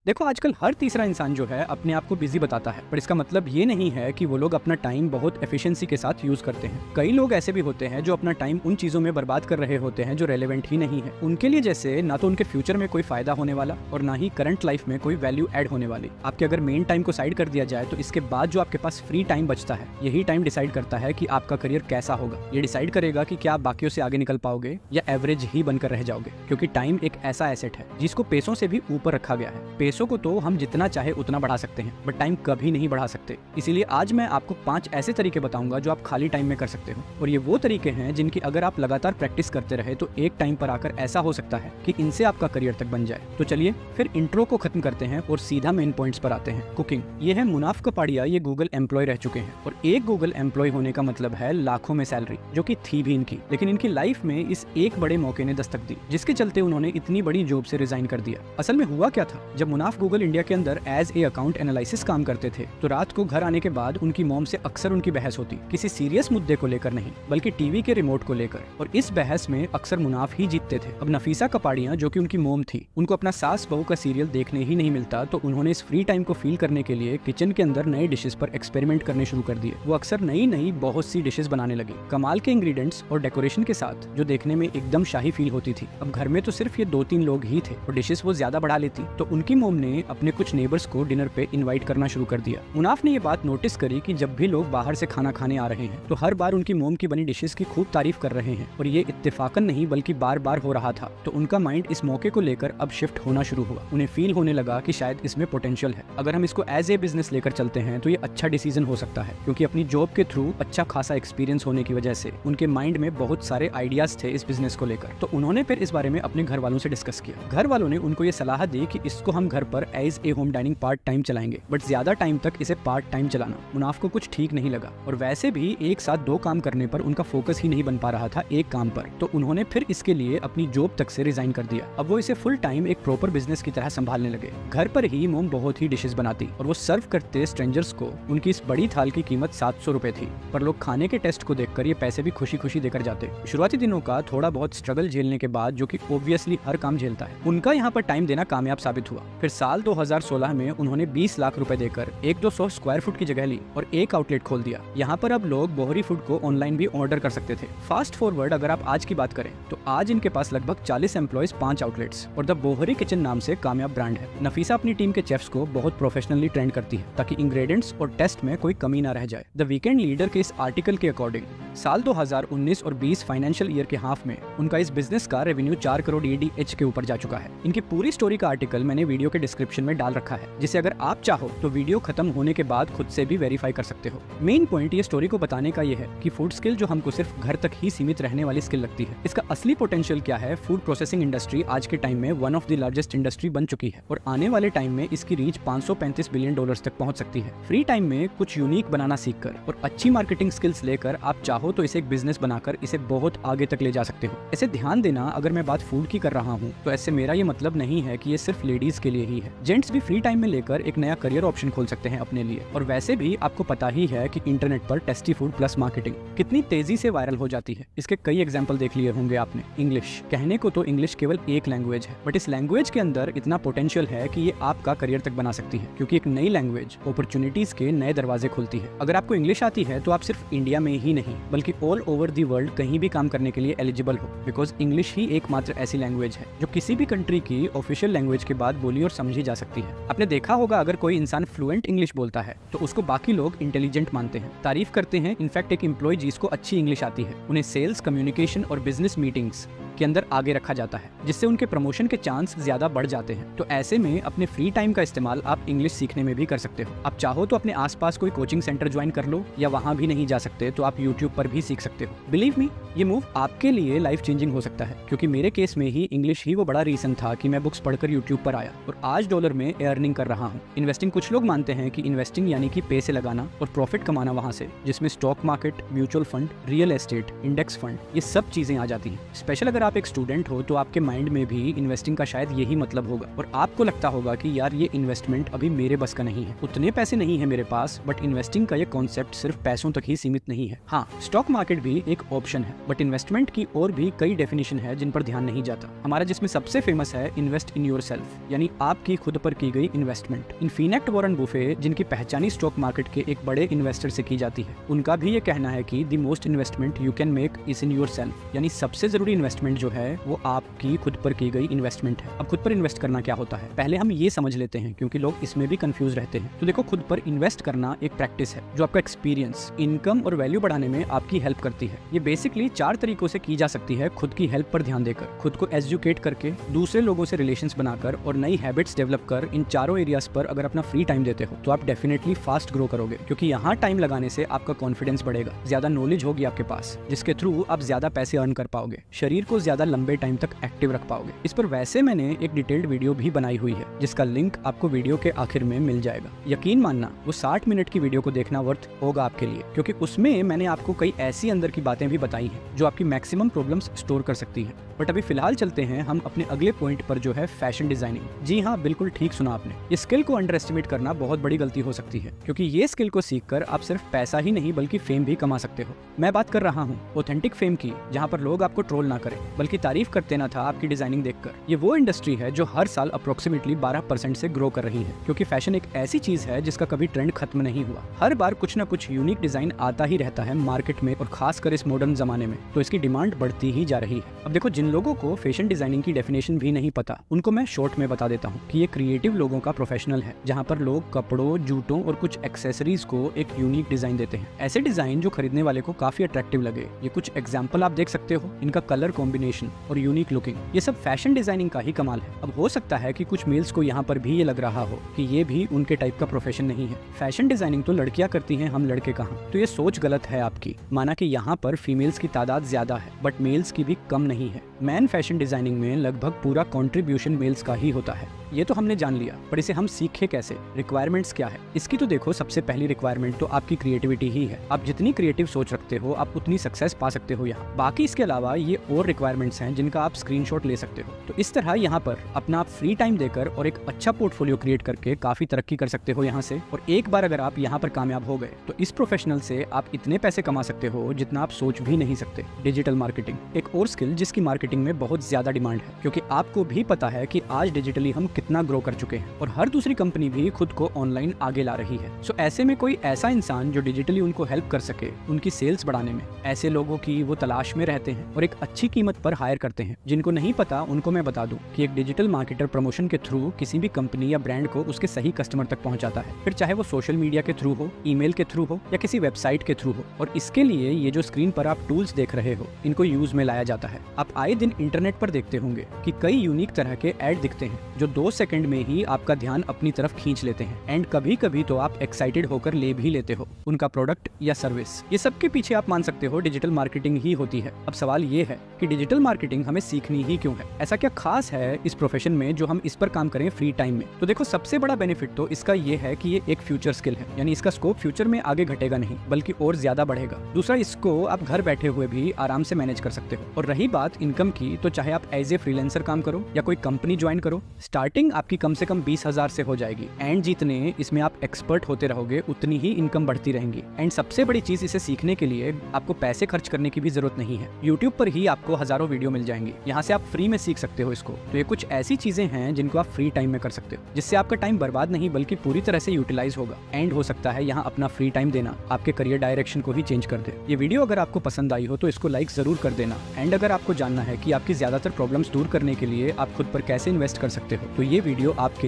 देखो आजकल हर तीसरा इंसान जो है अपने आप को बिजी बताता है, पर इसका मतलब ये नहीं है कि वो लोग अपना टाइम बहुत एफिशिएंसी के साथ यूज करते हैं। कई लोग ऐसे भी होते हैं जो अपना टाइम उन चीजों में बर्बाद कर रहे होते हैं जो रेलेवेंट ही नहीं है उनके लिए, जैसे ना तो उनके फ्यूचर में कोई फायदा होने वाला और ना ही करंट लाइफ में कोई वैल्यू ऐड होने वाली। आपके अगर मेन टाइम को साइड कर दिया जाए तो इसके बाद जो आपके पास फ्री टाइम बचता है, यही टाइम डिसाइड करता है कि आपका करियर कैसा होगा। ये डिसाइड करेगा कि क्या आप बाकियों से आगे निकल पाओगे या एवरेज ही बनकर रह जाओगे, क्योंकि टाइम एक ऐसा एसेट है जिसको पैसों से भी ऊपर रखा गया है। पैसों को तो हम जितना चाहे उतना बढ़ा सकते हैं, बट टाइम कभी नहीं बढ़ा सकते। इसीलिए आज मैं आपको 5 ऐसे तरीके बताऊंगा जो आप खाली टाइम में कर सकते हो, और ये वो तरीके हैं जिनकी अगर आप लगातार प्रैक्टिस करते रहे तो एक टाइम पर आकर ऐसा हो सकता है कि इनसे आपका करियर तक बन जाए। तो चलिए फिर इंट्रो को खत्म करते हैं और सीधा मेन पॉइंट्स पर आते हैं। कुकिंग। ये है मुनाफ कपाड़िया, ये गूगल एम्प्लॉय रह चुके हैं, और एक गूगल एम्प्लॉय होने का मतलब है लाखों में सैलरी, जो कि थी भी इनकी। लेकिन इनकी लाइफ में इस एक बड़े मौके ने दस्तक दी, जिसके चलते उन्होंने इतनी बड़ी जॉब से रिजाइन कर दिया। असल में हुआ क्या था, जब मुनाफ गूगल इंडिया के अंदर एज ए अकाउंट एनालिसिस काम करते थे तो रात को घर आने के बाद उनकी मॉम से अक्सर उनकी बहस होती, किसी सीरियस मुद्दे को लेकर नहीं बल्कि टीवी के रिमोट को लेकर, और इस बहस में अक्सर मुनाफ ही जीतते थे। अब नफीसा कपाड़िया जो कि उनकी मॉम थी, उनको अपना सास बहू का सीरियल देखने ही नहीं मिलता, तो उन्होंने इस फ्री टाइम को फील करने के लिए किचन के अंदर नए डिशेस पर एक्सपेरिमेंट करने शुरू कर दिए। वो अक्सर नई बहुत सी डिशेस बनाने लगे, कमाल के इंग्रेडिएंट्स और डेकोरेशन के साथ, जो देखने में एकदम शाही फील होती थी। अब घर में तो सिर्फ ये 2-3 लोग ही थे और डिशेस वो ज्यादा बढ़ा लेती, तो उनकी मॉम ने अपने कुछ नेबर्स को डिनर पे इनवाइट करना शुरू कर दिया। मुनाफ ने ये बात नोटिस करी कि जब भी लोग बाहर से खाना खाने आ रहे हैं तो हर बार उनकी मोम की बनी डिशेस की खूब तारीफ कर रहे हैं, और ये इत्तेफाकन नहीं बल्कि बार बार हो रहा था। तो उनका माइंड इस मौके को लेकर अब शिफ्ट होना शुरू हुआ। उन्हें फील होने लगा कि शायद इसमें पोटेंशियल है, अगर हम इसको एज ए बिजनेस लेकर चलते हैं तो ये अच्छा डिसीजन हो सकता है, क्योंकि अपनी जॉब के थ्रू अच्छा खासा एक्सपीरियंस होने की वजह से उनके माइंड में बहुत सारे आइडियाज थे इस बिजनेस को लेकर। तो उन्होंने फिर इस बारे में अपने घर वालों से डिस्कस किया। घर वालों ने उनको ये सलाह दी कि इसको हम घर पर as a home dining part time चलाएंगे, बट ज्यादा टाइम तक इसे पार्ट टाइम चलाना मुनाफ को कुछ ठीक नहीं लगा, और वैसे भी एक साथ 2 काम करने पर उनका फोकस ही नहीं बन पा रहा था एक काम पर। तो उन्होंने फिर इसके लिए अपनी जॉब तक से रिजाइन कर दिया। अब वो इसे फुल टाइम एक प्रॉपर बिजनेस की तरह संभालने लगे। घर पर ही मोम बहुत ही डिशेस बनाती और वो सर्व करते स्ट्रेंजर्स को। उनकी इस बड़ी थाल की कीमत 700 रुपए थी, पर लोग खाने के टेस्ट को देखकर ये पैसे भी खुशी खुशी देकर जाते। शुरुआती दिनों का थोड़ा बहुत स्ट्रगल झेलने के बाद, जो कि ऑब्वियसली हर काम झेलता है, उनका यहाँ पर टाइम देना कामयाब साबित हुआ। फिर साल 2016 में उन्होंने 20 लाख रुपए देकर 100-200 स्क्वायर फुट की जगह ली और एक आउटलेट खोल दिया। यहाँ पर अब लोग बोहरी फूड को ऑनलाइन भी ऑर्डर कर सकते थे। फास्ट फॉरवर्ड अगर आप आज की बात करें तो आज इनके पास लगभग 40 एम्प्लॉयज, 5 आउटलेट्स और द बोहरी किचन नाम से कामयाब ब्रांड है। नफीसा अपनी टीम के शेफ्स को बहुत प्रोफेशनली ट्रेन करती है ताकि इंग्रेडिएंट्स और टेस्ट में कोई कमी ना रह जाए। द वीकेंड लीडर के इस आर्टिकल के अकॉर्डिंग साल 2019 और 20 फाइनेंशियल ईयर के हाफ में उनका इस बिजनेस का रेवेन्यू 4 करोड़ ADH के ऊपर जा चुका है। इनकी पूरी स्टोरी का आर्टिकल मैंने वीडियो के डिस्क्रिप्शन में डाल रखा है, जिसे अगर आप चाहो तो वीडियो खत्म होने के बाद खुद से भी वेरीफाई कर सकते हो। मेन पॉइंट ये स्टोरी को बताने का ये है कि फूड स्किल जो हमको सिर्फ घर तक ही सीमित रहने वाली स्किल लगती है, इसका असली पोटेंशियल क्या है। फूड प्रोसेसिंग इंडस्ट्री आज के टाइम में one of the largest industry बन चुकी है और आने वाले टाइम में इसकी रीच 535 बिलियन डॉलर्स तक पहुंच सकती है। फ्री टाइम में कुछ यूनिक बनाना सीखकर और अच्छी मार्केटिंग स्किल्स लेकर आप चाहो तो इसे एक बिजनेस बनाकर इसे बहुत आगे तक ले जा सकते हो। ऐसे ध्यान देना, अगर मैं बात फूड की कर रहा हूँ तो ऐसे मेरा ये मतलब नहीं है कि ये सिर्फ लेडीज के लिए ही है। जेंट्स भी फ्री टाइम में लेकर एक नया करियर ऑप्शन खोल सकते हैं अपने लिए। और वैसे भी आपको पता ही है कि इंटरनेट पर टेस्टी फूड प्लस मार्केटिंग कितनी तेजी से वायरल हो जाती है। इसके कई एग्जांपल देख लिए होंगे आपने। इंग्लिश, कहने को तो इंग्लिश केवल एक लैंग्वेज है, बट इस लैंग्वेज के अंदर इतना पोटेंशियल है कि ये आपका करियर तक बना सकती है, क्योंकि एक नई लैंग्वेज अपॉर्चुनिटीज के नए दरवाजे खोलती है। अगर आपको इंग्लिश आती है तो आप सिर्फ इंडिया में ही नहीं बल्कि ऑल ओवर दी वर्ल्ड कहीं भी काम करने के लिए एलिजिबल हो, बिकॉज इंग्लिश ही एकमात्र ऐसी लैंग्वेज है जो किसी भी कंट्री की ऑफिशियल लैंग्वेज के बाद बोली और समझी जा सकती है। आपने देखा होगा अगर कोई इंसान फ्लुएंट इंग्लिश बोलता है तो उसको बाकी लोग इंटेलिजेंट मानते हैं, तारीफ करते हैं। इनफैक्ट एक एम्प्लॉय जिसको अच्छी इंग्लिश आती है उन्हें सेल्स, कम्युनिकेशन और बिजनेस मीटिंग्स के अंदर आगे रखा जाता है, जिससे उनके प्रमोशन के चांस ज्यादा बढ़ जाते हैं। तो ऐसे में अपने फ्री टाइम का इस्तेमाल आप इंग्लिश सीखने में भी कर सकते हो। आप चाहो तो अपने आसपास कोई कोचिंग सेंटर ज्वाइन कर लो, या वहां भी नहीं जा सकते तो आप यूट्यूब पर भी सीख सकते हो। बिलीव मी, ये मूव आपके लिए लाइफ चेंजिंग हो सकता है, क्योंकि मेरे केस में ही इंग्लिश ही वो बड़ा रीजन था कि मैं बुक्स पढ़कर यूट्यूब पर आया और आज डॉलर में अर्निंग कर रहा हूँ। इन्वेस्टिंग, कुछ लोग मानते हैं कि इन्वेस्टिंग यानी कि पैसे लगाना और प्रॉफिट कमाना वहां से, जिसमें stock market, mutual fund, real estate, index fund, ये सब चीजें आ जाती हैं। स्पेशल अगर आप एक स्टूडेंट हो तो आपके माइंड में भी इन्वेस्टिंग का शायद यही मतलब होगा और आपको लगता होगा कि यार ये इन्वेस्टमेंट अभी मेरे बस का नहीं है, उतने पैसे नहीं है मेरे पास। बट इन्वेस्टिंग का ये कॉन्सेप्ट सिर्फ पैसों तक ही सीमित नहीं है। हाँ, स्टॉक मार्केट भी एक ऑप्शन है, बट इन्वेस्टमेंट की और भी कई डेफिनेशन है जिन पर ध्यान नहीं जाता। हमारा जिसमें सबसे फेमस है इन्वेस्ट इन योरसेल्फ, यानी आपकी खुद पर की गई इन्वेस्टमेंट। इनफिनिट वॉरेन बुफे, जिनकी पहचानी स्टॉक मार्केट के एक बड़े इन्वेस्टर से की जाती है, उनका भी ये कहना है कि the most investment you can make is in yourself, यानी सबसे जरूरी इन्वेस्टमेंट जो है वो आपकी खुद पर की गई इन्वेस्टमेंट है। अब खुद पर इन्वेस्ट करना क्या होता है, पहले हम ये समझ लेते हैं, क्योंकि लोग इसमें भी कंफ्यूज रहते हैं। तो देखो, खुद पर इन्वेस्ट करना एक प्रैक्टिस है जो आपका एक्सपीरियंस, इनकम और वैल्यू बढ़ाने में आपकी हेल्प करती है। ये बेसिकली 4 तरीकों से की जा सकती है। खुद की हेल्प पर ध्यान देकर, खुद को एजुकेट करके, दूसरे लोगों से रिलेशंस बनाकर और नई हैबिट्स डेवलप कर। इन चारों एरियाज पर अगर अपना फ्री टाइम देते हो तो आप डेफिनेटली फास्ट ग्रो करोगे, क्योंकि यहाँ टाइम लगाने से आपका कॉन्फिडेंस बढ़ेगा, ज्यादा नॉलेज होगी आपके पास, जिसके थ्रू आप ज्यादा पैसे अर्न कर पाओगे, शरीर को ज्यादा लंबे टाइम तक एक्टिव रख पाओगे। इस पर वैसे मैंने एक डिटेल्ड वीडियो भी बनाई हुई है, जिसका लिंक आपको वीडियो के आखिर में मिल जाएगा। यकीन मानना, वो 60 मिनट की वीडियो को देखना वर्थ होगा आपके लिए, क्योंकि उसमें मैंने आपको कई ऐसी अंदर की बातें भी बताई हैं जो आपकी मैक्सिमम प्रॉब्लम्स स्टोर कर सकती है। बट अभी फिलहाल चलते हैं हम अपने अगले पॉइंट पर, जो है फैशन डिजाइनिंग। जी हाँ, बिल्कुल ठीक सुना आपने। इस स्किल को अंडर एस्टिमेट करना बहुत बड़ी गलती हो सकती है, क्योंकि ये स्किल को सीखकर आप सिर्फ पैसा ही नहीं बल्कि फेम भी कमा सकते हो। मैं बात कर रहा हूँ ऑथेंटिक फेम की, जहाँ पर लोग आपको ट्रोल ना करें बल्कि तारीफ करते ना था आपकी डिजाइनिंग देखकर। ये वो इंडस्ट्री है जो हर साल अप्रोक्सीमेटली 12% से ग्रो कर रही है, क्योंकि फैशन एक ऐसी चीज है जिसका कभी ट्रेंड खत्म नहीं हुआ। हर बार कुछ ना कुछ यूनिक डिजाइन आता ही रहता है मार्केट में, और खासकर इस मॉडर्न जमाने में तो इसकी डिमांड बढ़ती ही जा रही है। अब देखो, जिन लोगों को फैशन डिजाइनिंग की डेफिनेशन भी नहीं पता, उनको मैं शॉर्ट में बता देता हूँ कि ये क्रिएटिव लोगों का प्रोफेशनल है, जहाँ पर लोग कपड़ों, जूतों और कुछ एक्सेसरीज को एक यूनिक डिजाइन देते हैं। ऐसे डिजाइन जो खरीदने वाले को काफी अट्रैक्टिव लगे। ये कुछ एग्जाम्पल आप देख सकते हो, इनका कलर कॉम्बिनेशन और यूनिक लुकिंग, ये सब फैशन डिजाइनिंग का ही कमाल है। अब हो सकता है कि कुछ मेल्स को यहाँ पर भी ये लग रहा हो कि ये भी उनके टाइप का प्रोफेशन नहीं है, फैशन डिजाइनिंग तो लड़कियां करती हैं, हम लड़के कहाँ। तो ये सोच गलत है आपकी। माना कि यहाँ पर फीमेल्स की तादाद ज्यादा है, बट मेल्स की भी कम नहीं है। मैन फैशन डिजाइनिंग में लगभग पूरा कंट्रीब्यूशन मेल्स का ही होता है। ये तो हमने जान लिया, पर इसे हम सीखे कैसे, रिक्वायरमेंट्स क्या है इसकी। तो देखो, सबसे पहली रिक्वायरमेंट तो आपकी क्रिएटिविटी ही है। आप जितनी क्रिएटिव सोच रखते हो, आप उतनी सक्सेस पा सकते हो यहाँ। बाकी इसके अलावा ये और रिक्वायरमेंट्स हैं जिनका आप स्क्रीनशॉट ले सकते हो। तो इस तरह यहाँ पर अपना आप फ्री टाइम देकर और एक अच्छा पोर्टफोलियो क्रिएट करके काफी तरक्की कर सकते हो यहाँ से। और एक बार अगर आप यहाँ पर कामयाब हो गए तो इस प्रोफेशनल से आप इतने पैसे कमा सकते हो जितना आप सोच भी नहीं सकते। डिजिटल मार्केटिंग एक और स्किल जिसकी मार्केटिंग में बहुत ज्यादा डिमांड है, क्योंकि आपको भी पता है कि आज डिजिटली हम कितना ग्रो कर चुके हैं और हर दूसरी कंपनी भी खुद को ऑनलाइन आगे ला रही है। सो ऐसे में कोई ऐसा इंसान जो डिजिटली उनको हेल्प कर सके उनकी सेल्स बढ़ाने में, ऐसे लोगों की वो तलाश में रहते हैं और एक अच्छी कीमत पर हायर करते हैं। जिनको नहीं पता उनको मैं बता दूं कि एक डिजिटल मार्केटर प्रमोशन के थ्रू किसी भी कंपनी या ब्रांड को उसके सही कस्टमर तक पहुंचाता है, फिर चाहे वो सोशल मीडिया के थ्रू हो, ईमेल के थ्रू हो या किसी वेबसाइट के थ्रू हो। और इसके लिए ये जो स्क्रीन पर आप टूल्स देख रहे हो, इनको यूज में लाया जाता है। आप आए दिन इंटरनेट पर देखते होंगे कि कई यूनिक तरह के ऐड दिखते हैं जो 2 सेकंड में ही आपका ध्यान अपनी तरफ खींच लेते हैं। एंड कभी कभी तो आप एक्साइटेड होकर ले भी लेते हो उनका प्रोडक्ट या सर्विस। ये सब के पीछे आप मान सकते हो डिजिटल मार्केटिंग ही होती है। अब सवाल ये है कि डिजिटल मार्केटिंग हमें सीखनी ही क्यों है? ऐसा क्या खास है इस प्रोफेशन में जो हम इस पर काम करें फ्री टाइम में? तो देखो, सबसे बड़ा बेनिफिट तो इसका ये है कि ये एक फ्यूचर स्किल है, यानी इसका स्कोप फ्यूचर में आगे घटेगा नहीं बल्कि और ज्यादा बढ़ेगा। दूसरा, इसको आप घर बैठे हुए भी आराम से मैनेज कर सकते हो। और रही बात इनकम की, तो चाहे आप एज ए फ्रीलांसर काम करो या कोई कंपनी ज्वाइन करो, स्टार्टिंग आपकी कम से कम 20,000 से हो जाएगी। एंड जितने इसमें आप एक्सपर्ट होते रहोगे उतनी ही इनकम बढ़ती रहेंगी। एंड सबसे बड़ी चीज, इसे सीखने के लिए आपको पैसे खर्च करने की भी जरूरत नहीं है। यूट्यूब पर ही आपको हजारों वीडियो मिल जाएंगी, यहाँ से आप फ्री में सीख सकते हो इसको। तो ये कुछ ऐसी चीजें हैं जिनको आप फ्री टाइम में कर सकते हो, जिससे आपका टाइम बर्बाद नहीं बल्कि पूरी तरह से यूटिलाइज होगा। एंड हो सकता है यहाँ अपना फ्री टाइम देना आपके करियर डायरेक्शन को ही चेंज कर दे। ये वीडियो अगर आपको पसंद आई हो तो इसको लाइक जरूर कर देना। एंड अगर आपको जानना है कि आपकी ज्यादातर प्रॉब्लम्स दूर करने के लिए आप खुद पर कैसे इन्वेस्ट कर सकते हो, तो ये वीडियो आपके लिए